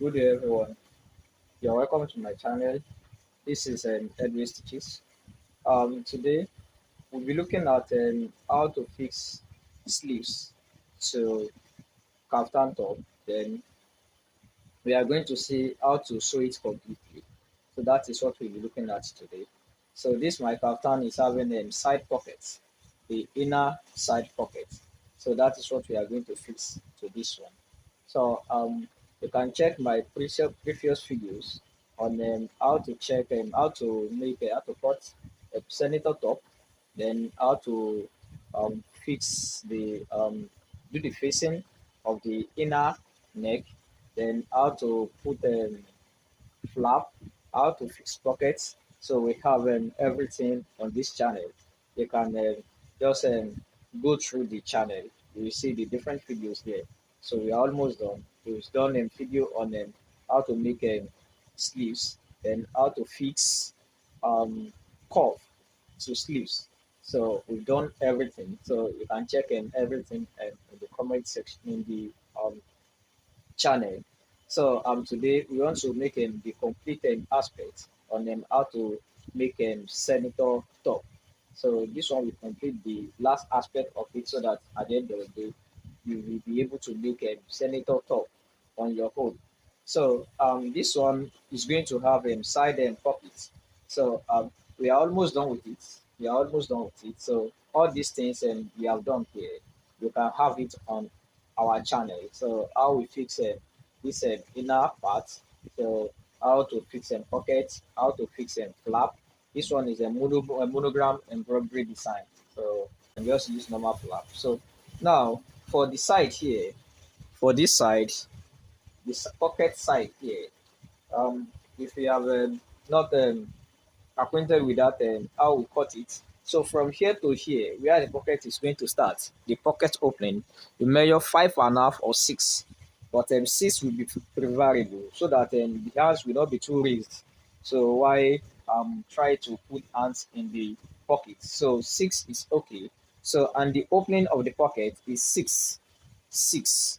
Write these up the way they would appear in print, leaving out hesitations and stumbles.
Good day, everyone. You're welcome to my channel. This is Edwin Stitches. Today we'll be looking at how to fix sleeves to kaftan top. Then we are going to see how to sew it completely. So that is what we'll be looking at today. So this my kaftan is having side pockets, the inner side pocket. So that is what we are going to fix to this one. So you can check my previous videos on how to check how to make how to cut a senator top, then how to fix the do the facing of the inner neck, then how to put flap, how to fix pockets. So we have everything on this channel. You can just go through the channel. You will see the different videos there. So we are almost done. We've done a video on how to make sleeves, then how to fix cuff to sleeves. So we've done everything. So you can check everything in the comment section in the channel. So today we want to make the complete aspect on how to make senator top. So this one will complete the last aspect of it so that at the end of the day you will be able to make a senator top on your own. So this one is going to have side pockets. So we are almost done with it. We are almost done with it. So all these things we have done here, you can have it on our channel. So how we fix this inner part. So how to fix pockets, how to fix flap. This one is a monogram embroidery design. So and just use normal flap. So now for the side here, for this side, this pocket side here, if you have not acquainted with that how we cut it. So from here to here, where the pocket is going to start, the pocket opening, you measure 5.5 or 6, but 6 will be preferable so that the hands will not be too raised. So why try to put hands in the pocket? So 6 is okay. So and the opening of the pocket is 6, 6.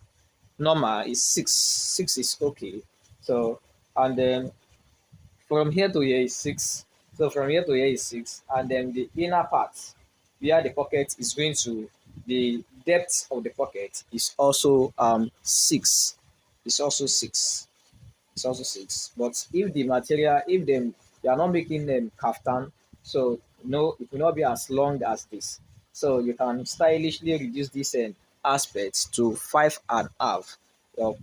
Normal is 6, 6 is okay. So and then from here to here is 6. So from here to here is 6. And then the inner part where the pocket is going to, the depth of the pocket is also 6. It's also 6. It's also 6. But if the material, if them you are not making them kaftan, so no, it will not be as long as this. So you can stylishly reduce this aspect to 5.5.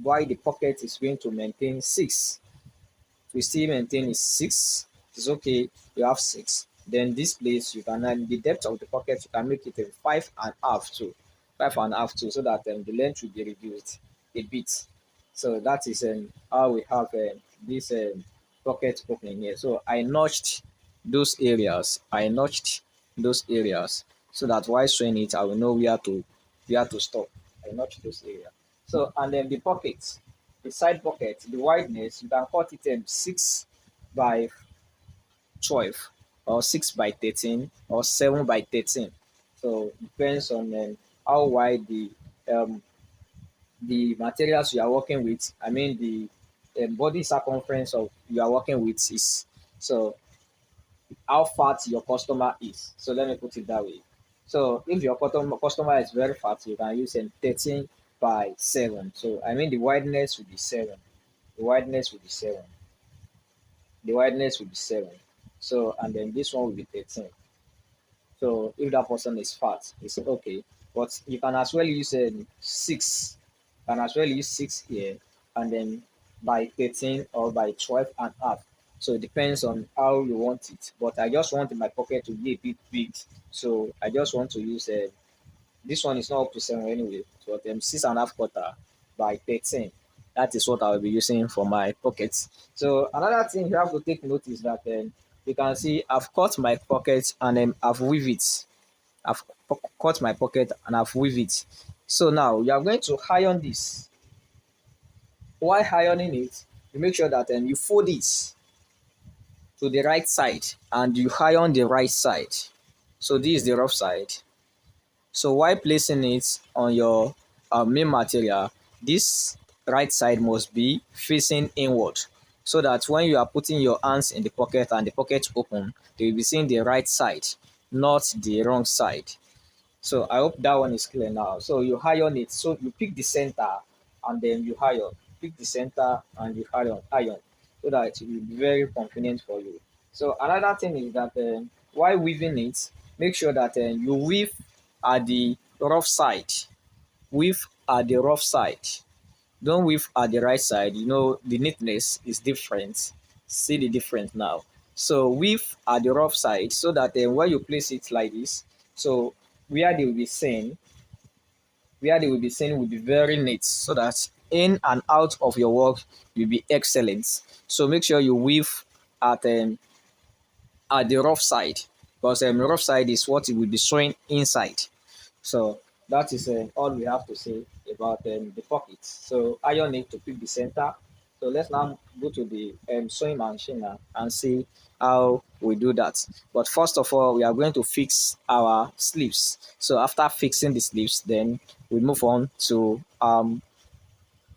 While the pocket is going to maintain 6, we still maintain is 6. It's okay, you have 6. Then this place you can the depth of the pocket you can make it a 5.5 too. 5.5 too, so that the length will be reduced a bit. So that is how we have this pocket opening here. So I notched those areas. I notched those areas so that while sewing it, I will know where to stop. I notched those areas. So and then the pockets, the side pocket, the wideness, you can cut it 6 by 12 or 6 by 13 or 7 by 13. So depends on how wide the materials you are working with. I mean the body circumference of you are working with is, so how fat your customer is. So let me put it that way. So if your customer is very fat, you can use 13 by 7. So I mean the wideness will be 7. The wideness will be 7. The wideness will be 7. So and then this one will be 13. So if that person is fat, it's okay. But you can as well use 6. You can as well use 6 here and then by 13 or by 12.5. So it depends on how you want it. But I just want my pocket to be a bit big. So I just want to use this one is not up to 7 anyway. So 6.5 quarter by 13. That is what I will be using for my pockets. So another thing you have to take note is that you can see I've cut my pocket and I've weave it. I've cut my pocket and I've weave it. So now you are going to iron this. While ironing it, you make sure that you fold it to the right side and you iron the right side. So this is the rough side. So while placing it on your main material, this right side must be facing inward, so that when you are putting your hands in the pocket and the pocket open, they will be seeing the right side, not the wrong side. So I hope that one is clear now. So you iron it. So you pick the center and then you iron. Pick the center and you iron, so that it will be very convenient for you. So another thing is that while weaving it, make sure that you weave at the rough side. Weave at the rough side. Don't weave at the right side. You know the neatness is different. See the difference now. So weave at the rough side, so that when you place it like this, so where they will be seen, will be very neat, so that in and out of your work will be excellent. So make sure you weave at um, at the rough side, because rough side is what it will be showing inside. So that is all we have to say about the pockets. So iron need to pick the center. So let's now go to the sewing machine now and see how we do that. But first of all, we are going to fix our sleeves. So after fixing the sleeves, then we move on to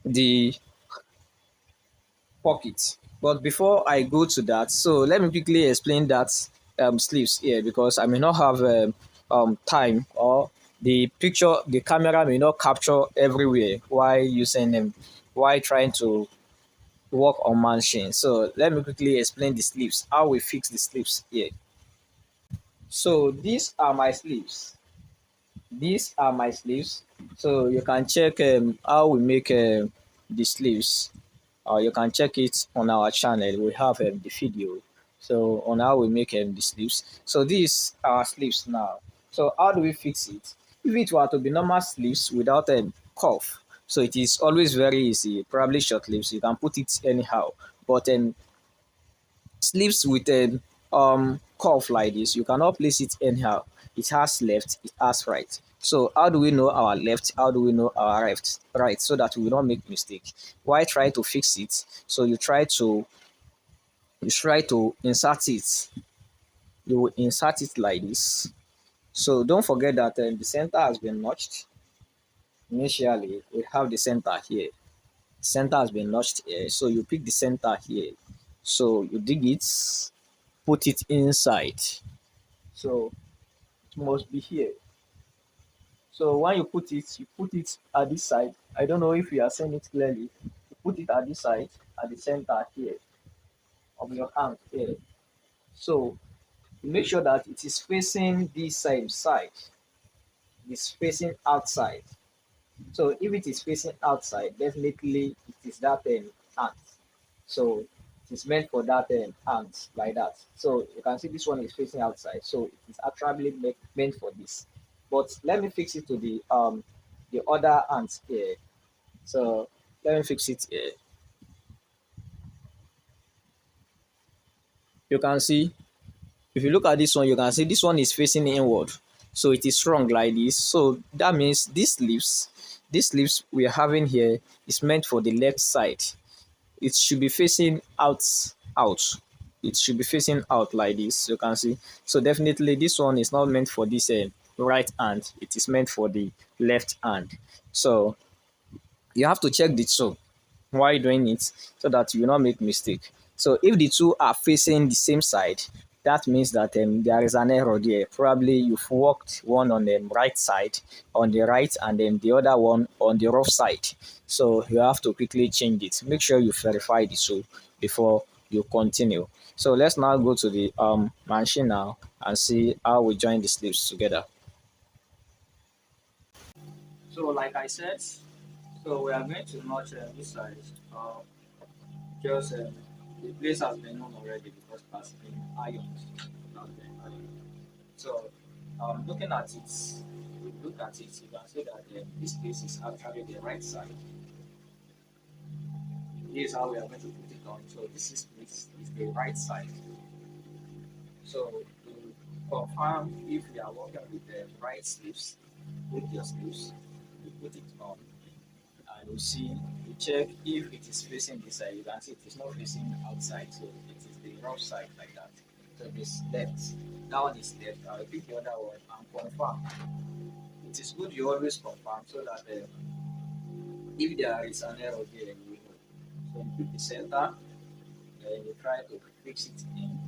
the pocket. But before I go to that, so let me quickly explain that sleeves here, because I may not have time, or the camera may not capture everywhere while using them, while trying to work on machine. So let me quickly explain the sleeves, how we fix the sleeves here. So these are my sleeves. These are my sleeves. So you can check how we make the sleeves. You can check it on our channel. We have the video. So on how we make the sleeves. So these are sleeves now. So how do we fix it? If it were to be normal sleeves without a cuff, so it is always very easy. Probably short sleeves, you can put it anyhow. But sleeves with a curve like this, you cannot place it anyhow. It has left, it has right. So how do we know our left? How do we know our right, so that we will not make mistake? Why try to fix it? So you try to insert it. You will insert it like this. So don't forget that the center has been notched. Initially, we have the center here. Center has been notched here. So you pick the center here. So you dig it, put it inside. So it must be here. So when you put it at this side. I don't know if you are seeing it clearly. You put it at this side, at the center here of your hand here. So you make sure that it is facing this same side. It is facing outside. So if it is facing outside, definitely it is that hand. So it is meant for that hand, like that. So you can see this one is facing outside. So it is actually meant for this. But let me fix it to the other hand here. So let me fix it here. You can see, if you look at this one, you can see this one is facing inward. So it is strong like this. So that means these leaves we are having here is meant for the left side. It should be facing out. It should be facing out like this. You can see. So definitely this one is not meant for this right hand. It is meant for the left hand. So you have to check the two while doing it, so that you will not make mistake. So if the two are facing the same side, that means that there is an error there. Probably you've worked one on the right side, on the right, and then the other one on the rough side. So you have to quickly change it. Make sure you verify the two before you continue. So let's now go to the machine now and see how we join the sleeves together. So like I said, so we are going to notch this side. Just the place has been known already because it has been ironed. It has been ironed. So looking at it, look at it, you can see that this place is actually the right side. This is how we are going to put it on. So this is the right side. So to confirm if we are working with the right sleeves, with your sleeves, you put it on, and you see, you check if it is facing this side. You can see it is not facing outside, so it is the rough side like that. So this left, that one is left. I will pick the other one and confirm. It is good you always confirm, so that If there is an error there, you will know. So you pick the center, then you try to fix it in.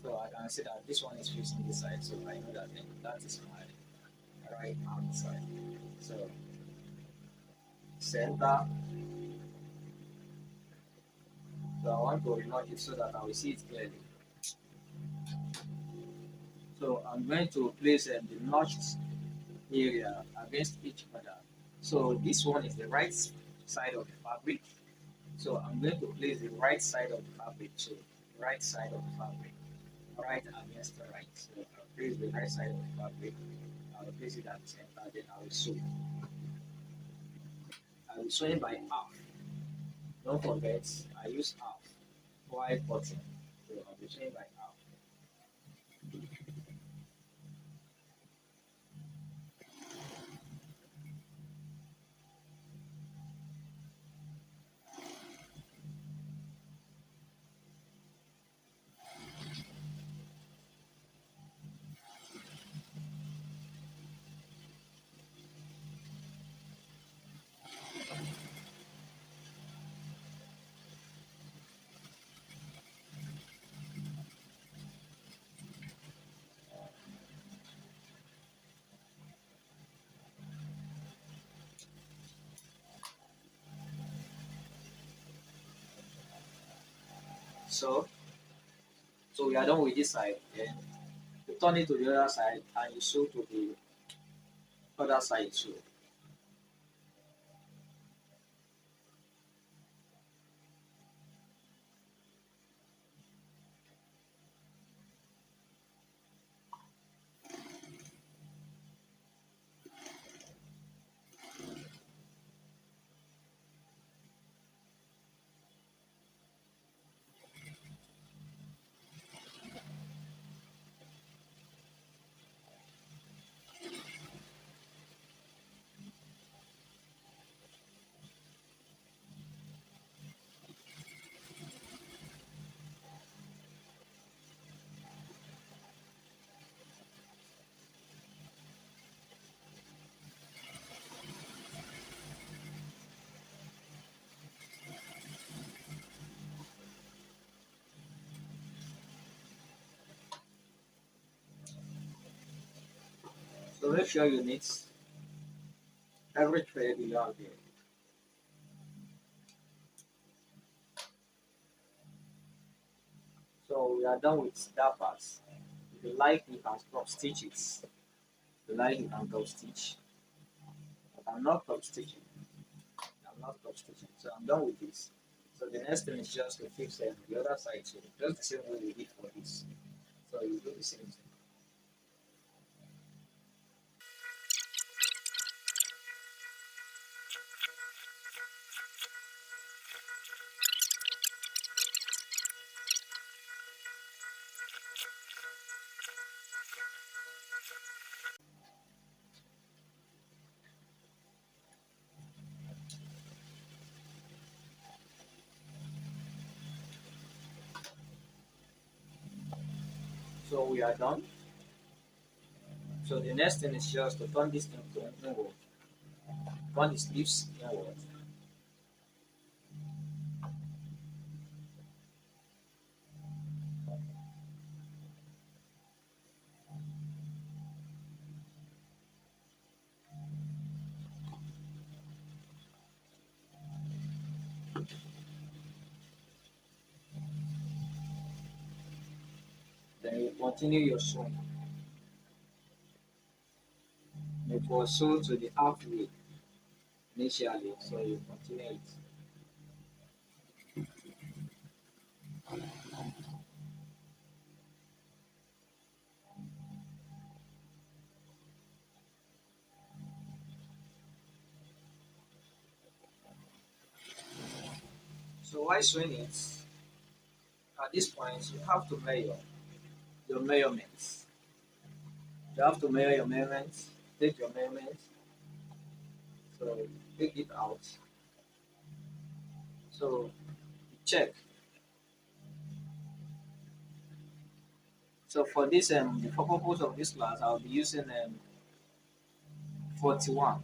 So I can see that this one is facing this side, so I know that that is my right hand side. So center, so I want to relaunch it so that I will see it clearly. So I'm going to place the notched area against each other. So this one is the right side of the fabric. So I'm going to place the right side of the fabric. So right side of the fabric, right against the right. So I'll place the right side of the fabric. I'll place it at the center. Then I will sew. I will sew it by half. Don't forget, I use half. White button. So I'll be sewing by half. So so we are done with this side. Then you turn it to the other side and you sew to the other side too. So make sure you knit every thread you have here. So we are done with that part. If you like, you can stop stitch it. If you like, you can top stitch. But I'm not top stitching. I'm not top stitching. So I'm done with this. So the next thing is just to fix the other side too. Just the same way we did for this. So you do the same thing. So we are done. So the next thing is just to turn this into inward. Turn the sleeves inward. Then you continue your sewing. It was sewn to the halfway initially, so you continue it. So while sewing it, at this point you have to measure your measurements. You have to measure your measurements, take your measurements, so take it out. So check. So for this for purpose of this class, I'll be using 41.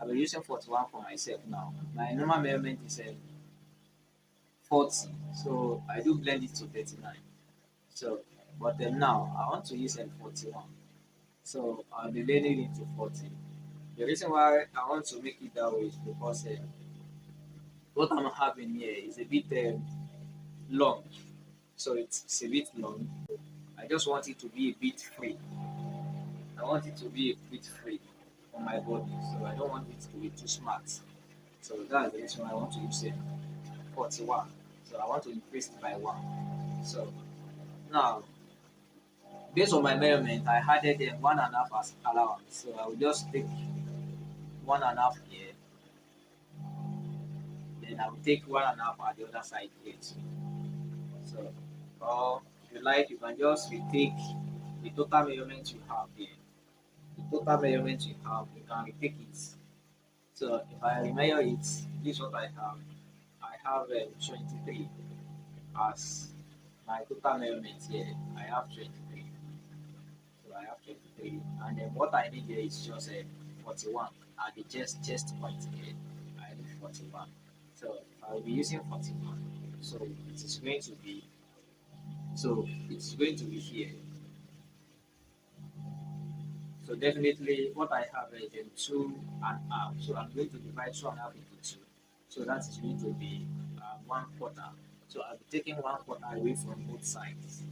I'll be using 41 for myself now. My normal measurement is 40, so I do blend it to 39. So, but then now I want to use 41, so I'll be blending it to 40. The reason why I want to make it that way is because what I'm having here is a bit long, so it's a bit long. I just want it to be a bit free. I want it to be a bit free on my body, so I don't want it to be too smart. So that's the reason why I want to use 41. So I want to increase it by one. So now, based on my measurement, I added them one and a half as allowance. So I will just take one and a half here, then I will take one and a half at the other side here too. So, or if you like, you can just retake the total measurement you have here. The total measurement you have, you can retake it. So if I remeasure it, this is what I have. I have 23 as my total measurement here. I have 23. So I have 23. And then what I need here is just 41 at the chest point here. I need 41. So I will be using 41. So it is going to be here. So definitely what I have is two and a half. So I'm going to divide two and a half into two. So that is going to be one quarter. So I'll be taking one quarter away from both sides.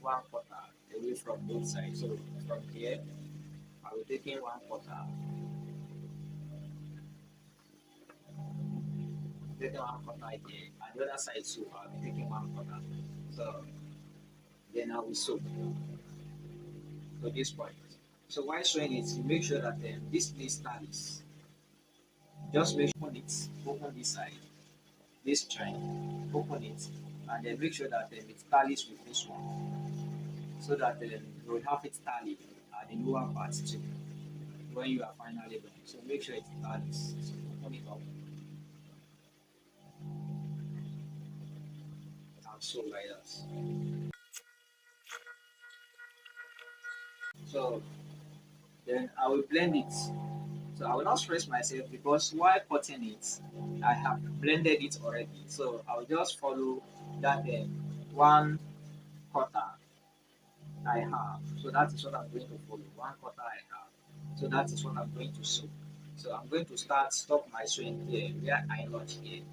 One quarter away from both sides. So from here, I'll be taking one quarter, taking one quarter here, and the other side too, I'll be taking one quarter. So then I will sew to this point. So while sewing it, you make sure that this place tallies. Just make sure open this side, this joint, open it, and then make sure that it tallies with this one, so that you will have it tally at the lower part too when you are finally done. So make sure it tallies. So open it up and sew like that. So then I will blend it. So I will not stress myself because while cutting it, I have blended it already. So I will just follow that one quarter I have. So that is what I'm going to follow. One quarter I have. So that is what I'm going to sew. So I'm going to stop my sewing here where I notch here.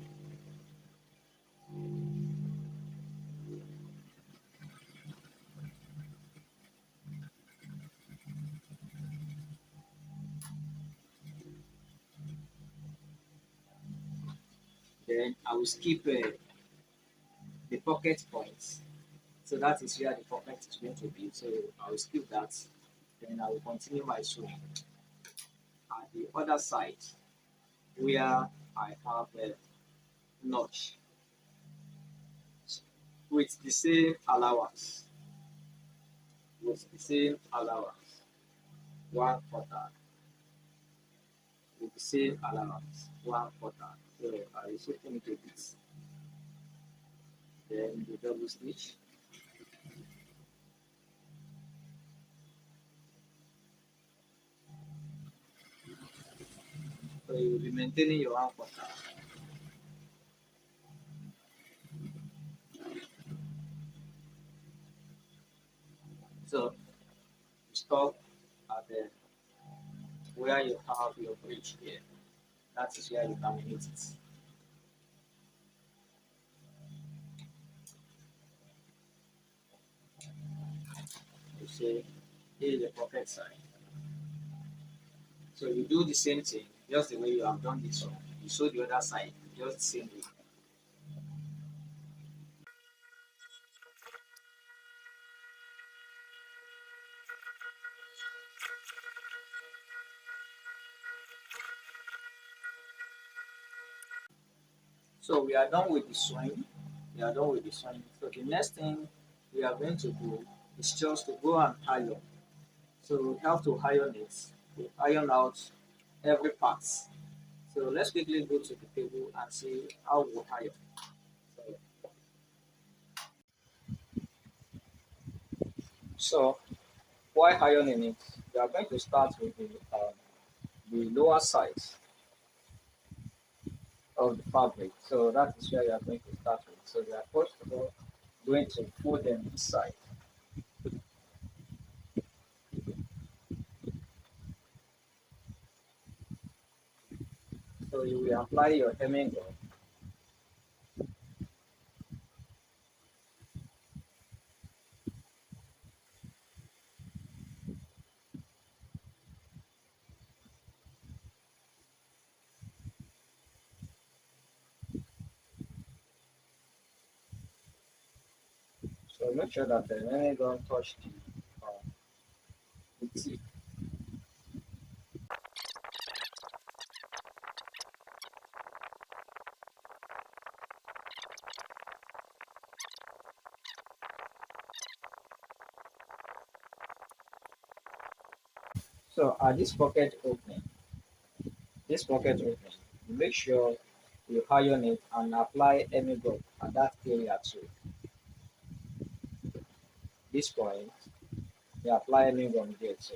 Then I will skip the pocket points. So that is where the pocket is going to be. So I will skip that. Then I will continue my sewing. At the other side where I have a notch with the same allowance, one quarter, with the same allowance, one quarter. So I will shift into this. Then the double stitch. So you will be maintaining your one quarter. So you stop at the where you have your bridge here. That is where you terminate it. You say here is the pocket side. So you do the same thing, just the way you have done this one. You sew the other side, just the same way. So we are done with the sewing. We are done with the sewing. So the next thing we are going to do is just to go and iron. So we have to iron it, to iron out every part. So let's quickly go to the table and see how we iron. So, So while ironing it, we are going to start with the lower side. of the fabric. So that is where you are going to start with. So you are first of all going to fold them this side. So you will apply your hemming gun. So make sure that the hemming gun touch the tip. So at this pocket opening, make sure you iron it and apply hemming gun at that area too. This point, you apply hemming gun there too.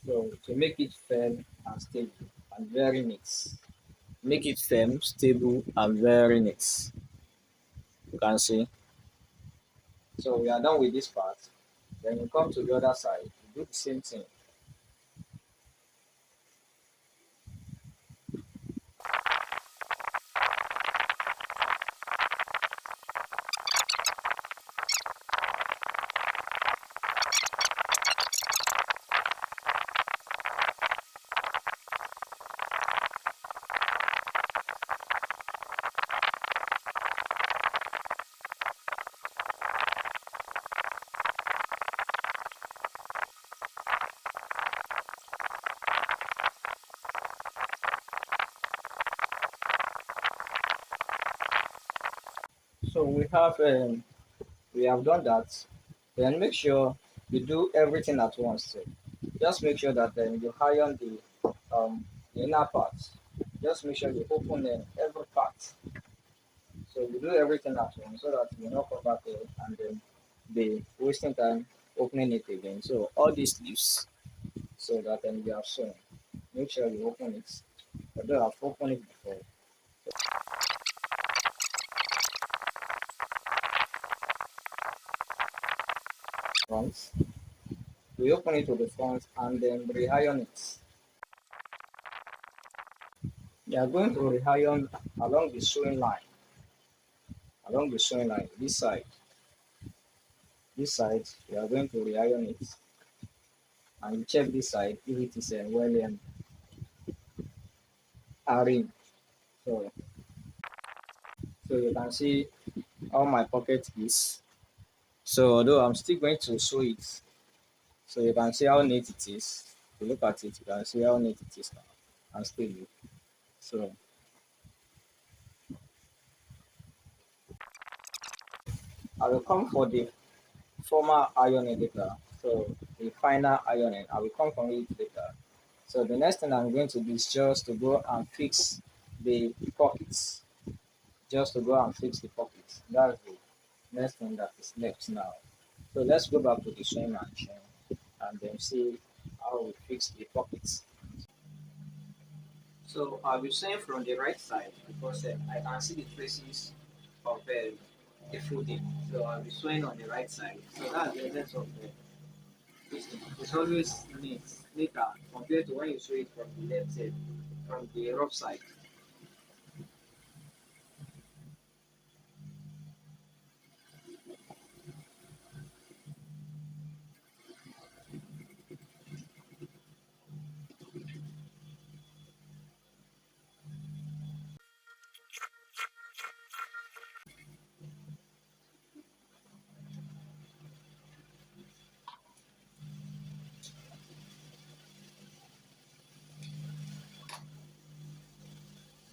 So to make it firm and stable and very neat. Make it firm, stable, and very neat. You can see. So we are done with this part. Then you come to the other side, you do the same thing. So we have done that. Then make sure you do everything at once. So just make sure that then you iron the inner part. Just make sure you open every part. So you do everything at once so that you not come back here and then be wasting time opening it again. So all these leaves so that then you have sewn. Make sure you open it. Although I've opened it before. Front. We open it to the front and then re-iron it. You are going to re-iron along the sewing line, this side. This side, you are going to re-iron it and you check this side if it is well arranged. So, so you can see how my pocket is. So although I'm still going to sew it, so you can see how neat it is. If you look at it, you can see how neat it is now and stable. So I will come for the former ironing later. So the final ironing, I will come from it later. So the next thing I'm going to do is just to go and fix the pockets. Just to go and fix the pockets. That's the next thing that is left now. So let's go back to the sewing machine and then see how we fix the pockets. So I'll be sewing from the right side because I can see the traces of the footing. So I'll be sewing on the right side. So that's the essence of the system. It's always neater compared to when you sew it from the left side, from the rough side.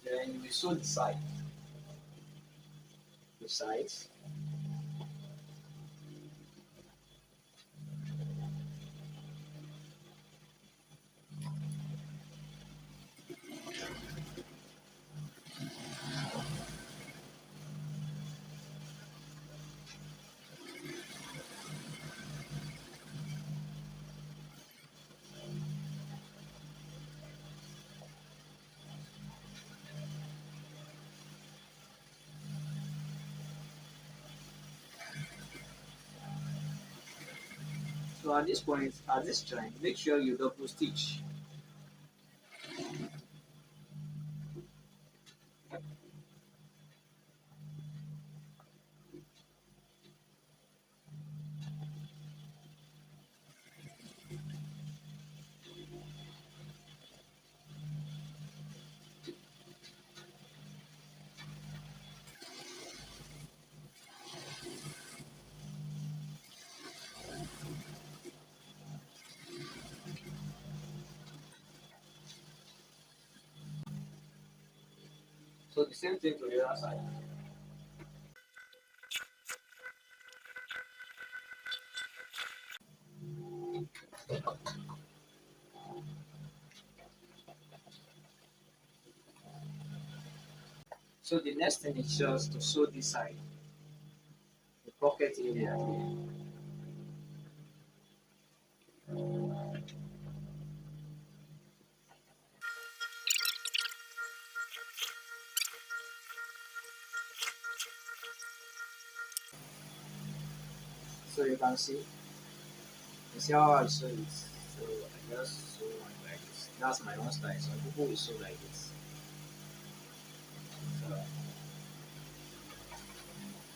Then we sew the sides. So at this point, at this time, make sure you double stitch. So the same thing to the other side. So the next thing is just to sew this side, the pocket area here. So you see how I sew it. So I just sew one like this. That's my own style. Some people will sew like this. So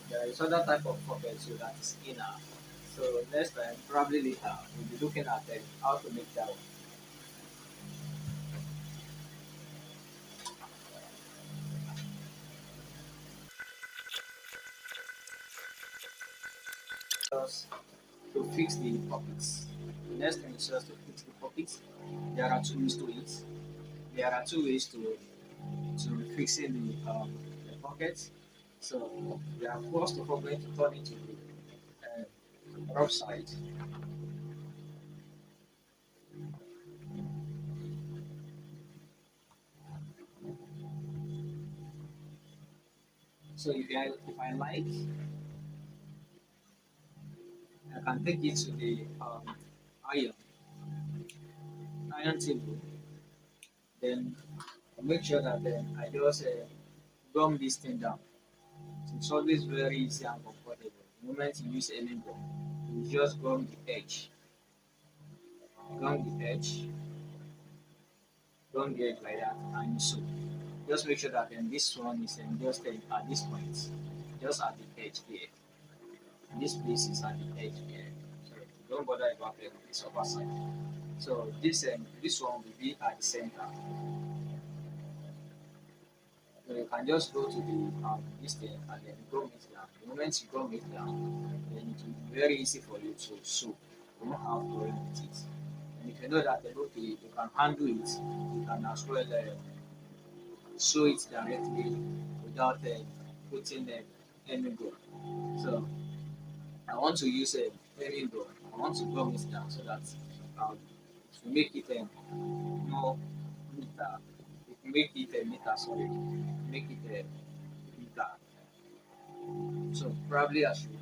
there is other type of pocket so that is inner. So next time, probably later, we'll be looking at how to make that one. Just to fix the pockets. The next thing is just to fix the pockets. There are two ways to it. There are two ways to fixing the pockets. So we are first of all going to turn it to the rough side. So if I like, I can take it to the iron iron table. Then make sure that then I just gum this thing down. It's always very easy and comfortable. The moment you use any gum, you just gum the edge, gum the edge like that, and you sew. Just make sure that then this one is just at this point, just at the edge here. This place is at the edge here. So don't bother about this upper side. So this one will be at the center. So you can just go to the this thing and then gum it down. The moment you gum it down, then it will be very easy for you to sew. You don't have to worry with it. And if you know that okay, you can handle it, you can as well sew it directly without putting any glue. So I want to use any glue. I want to gum it down so that to make it more neater. It make it neater, sorry. Make it neater. So probably I should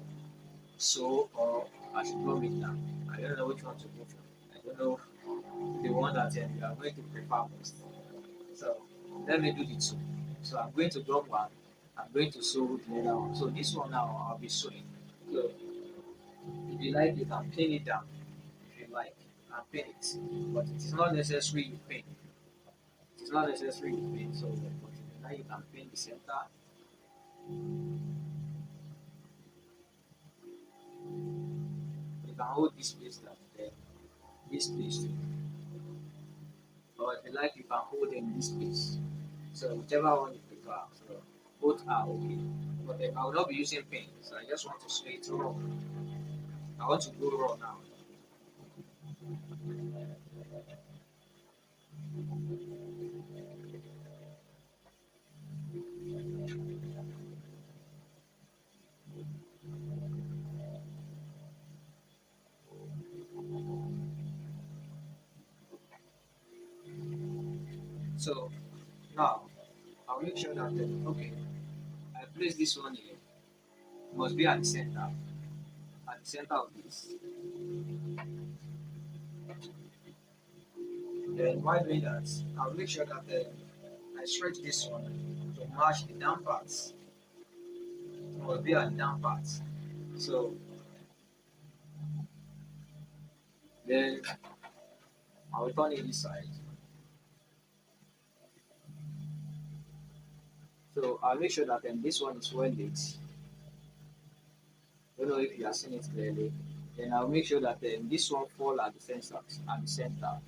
sew or I should gum it down. I don't know which one to go for. I don't know the one that you are going to prefer most. So let me do the two. So I'm going to gum one. I'm going to sew the other one. So this one now I'll be sewing. So if you like, you can pin it down. If you like, you can pin it. But it is not necessary you pin. It is not necessary you pin. So but now you can pin the center. You can hold this place down there. This place too. Or if you like, you can hold in this place. So whichever one you prefer. So both are okay. But I will not be using pin. So I just want to sew it raw. I want to go raw now. So now I'll make sure that okay, I place this one here. It must be at the center. At the center of this. Then while doing that, I'll make sure that I stretch this one to match the down parts. It must be at the down parts. So Then I will turn it this side. So I'll make sure that this one is well lit. Don't know if you are seeing it clearly. Then I'll make sure that this one fall at the center. At the center,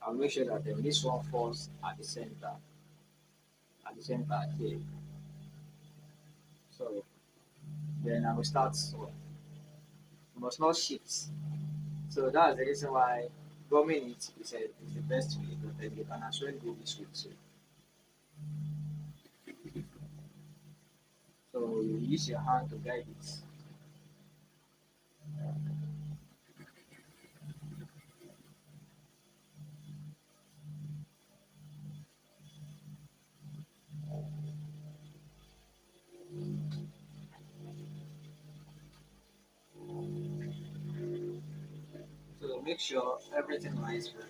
I'll make sure that this one falls at the center. At the center here. So then I will start. So you must not shift. So that's the reason why gumming it is the best way. But then you can as well go this way too. So you use your hand to guide it. So make sure everything lines well.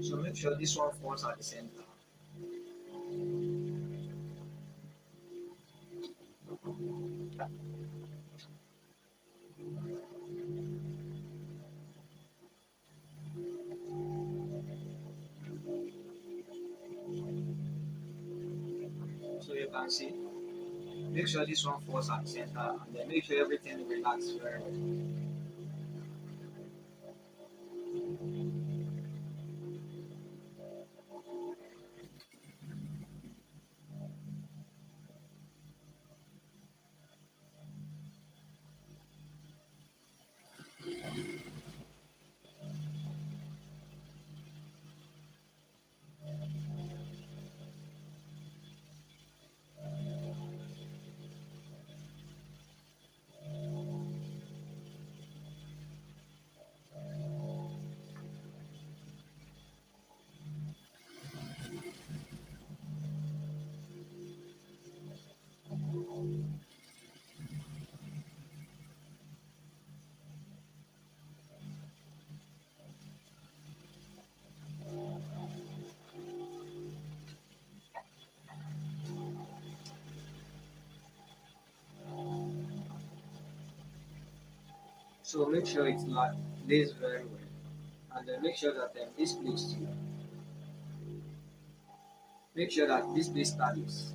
So make sure this one falls at the center. So you can see, make sure this one falls at the center, and then make sure everything relaxes very well. So make sure it lays very well, and then make sure that this place too. Make sure that this place studies.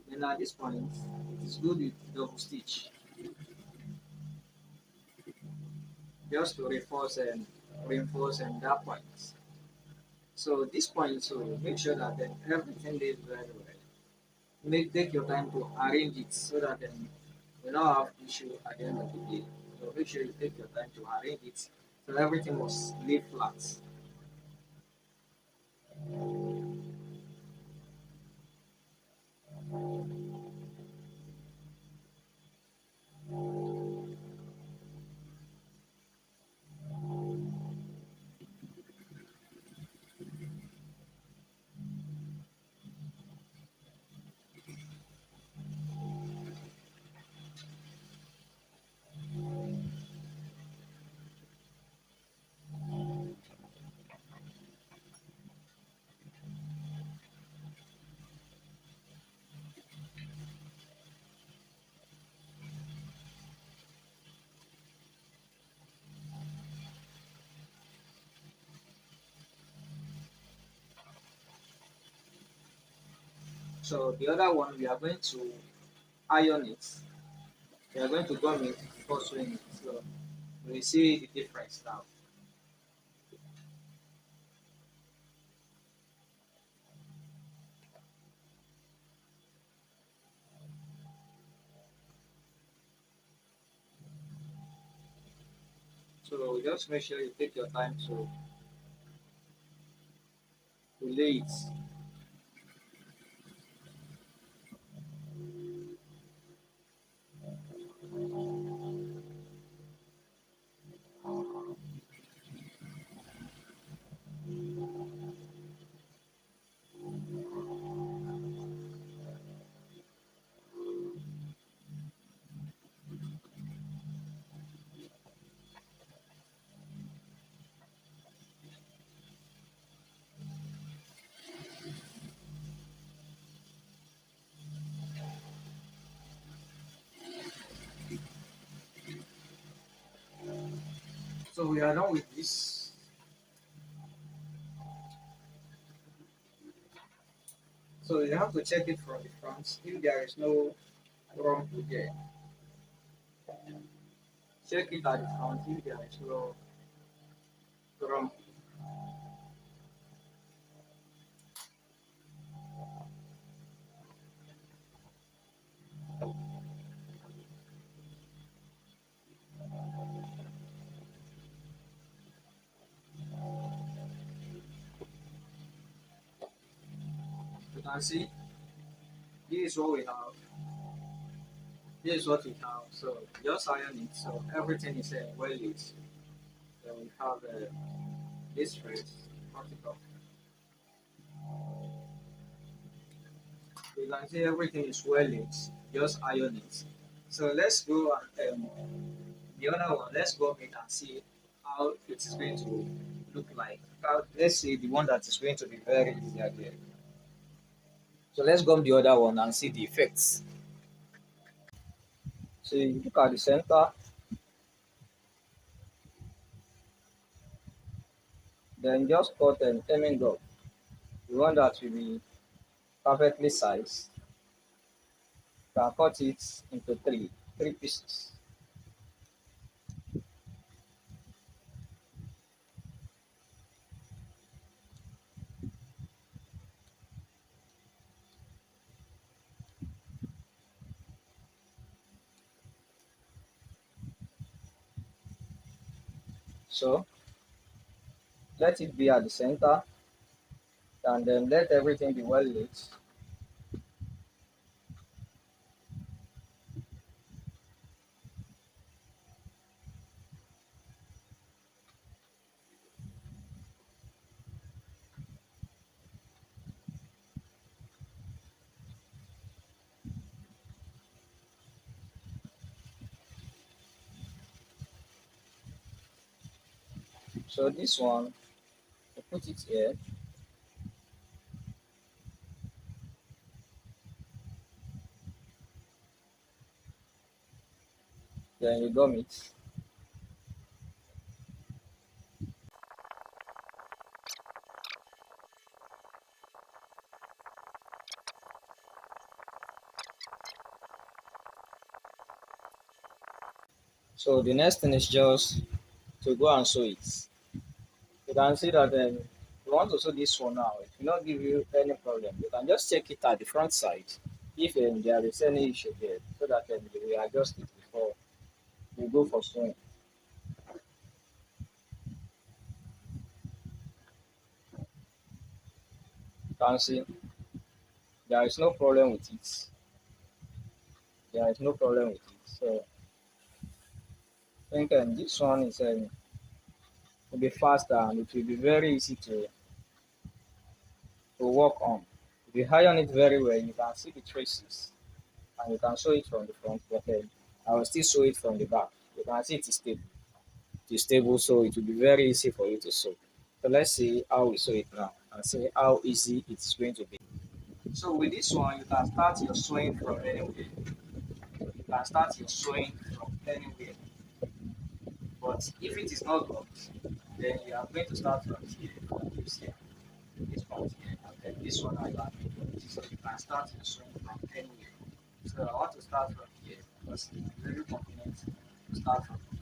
Then at this point, it is good with double stitch, just to reinforce that point. So this point, so make sure that everything lays very well. Take your time to arrange it so that you not have issue at the end of the day. So make sure you take your time to arrange it so everything must lay flat. So the other one we are going to iron it. We are going to gum it before sewing it. So we see the difference now. So just make sure you take your time to lay it. So we are done with this. So you have to check it from the front. If there is no rumple there, check it at the front. If there is no rumple, you can see this is what we have. This is what we have. So just iron it. So everything is well lit. So we have this thread, cut it off. You can see everything is well lit. Just iron it. So let's go and the other one. Let's go ahead and see how it is going to look like. Let's see the one that is going to be very easy again. So let's gum the other one and see the effects. So you look at the center, then just cut an hemming dot. The one that will be perfectly sized. You can cut it into three pieces. So let it be at the center, and then let everything be well lit. So this one, you put it here, then you gum it. So the next thing is just to go and sew it. You can see that you want to sew this one now. It will not give you any problem. You can just check it at the front side if there is any issue there, so that you will adjust it before you go for sewing. You can see there is no problem with it. There is no problem with it. So I think this one is will be faster and it will be very easy to work on. If you iron it very well, you can see the traces and you can sew it from the front, but I will still sew it from the back. You can see it is stable. It is stable, so it will be very easy for you to sew. So let's see how we sew it now and see how easy it is going to be. So with this one, you can start your sewing from anywhere. You can start your sewing from anywhere. But if it is not good, then you are going to start from here, from this here, this point here, and then this one I got. So you can start your sewing from anywhere. So I want to start from here because it's very convenient to start from here.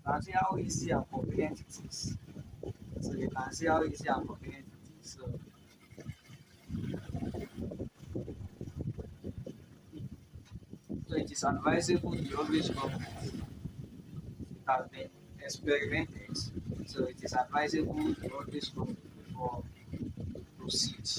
You can see how easy and convenient it is. So you can see how easy and convenient it is. So it is advisable to always go with it. Has been experimented. So it is advisable to always go before you proceed.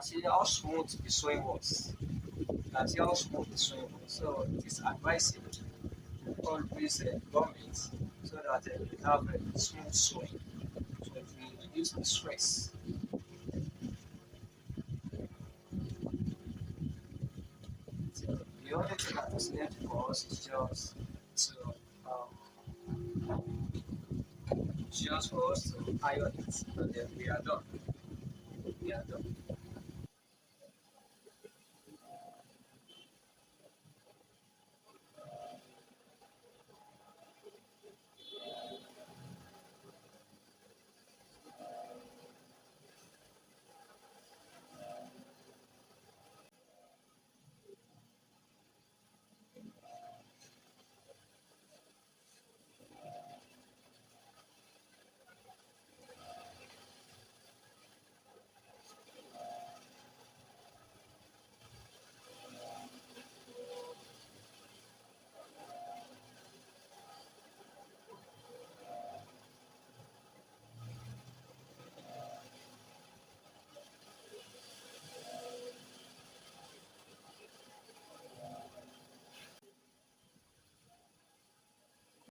see how smooth the sewing was. You can see how smooth the sewing was. So it is advisable to always gum it so that you have a smooth sewing. So it will reduce the stress. So the only thing that is left for us is just for us to iron it, and then we are done. We are done.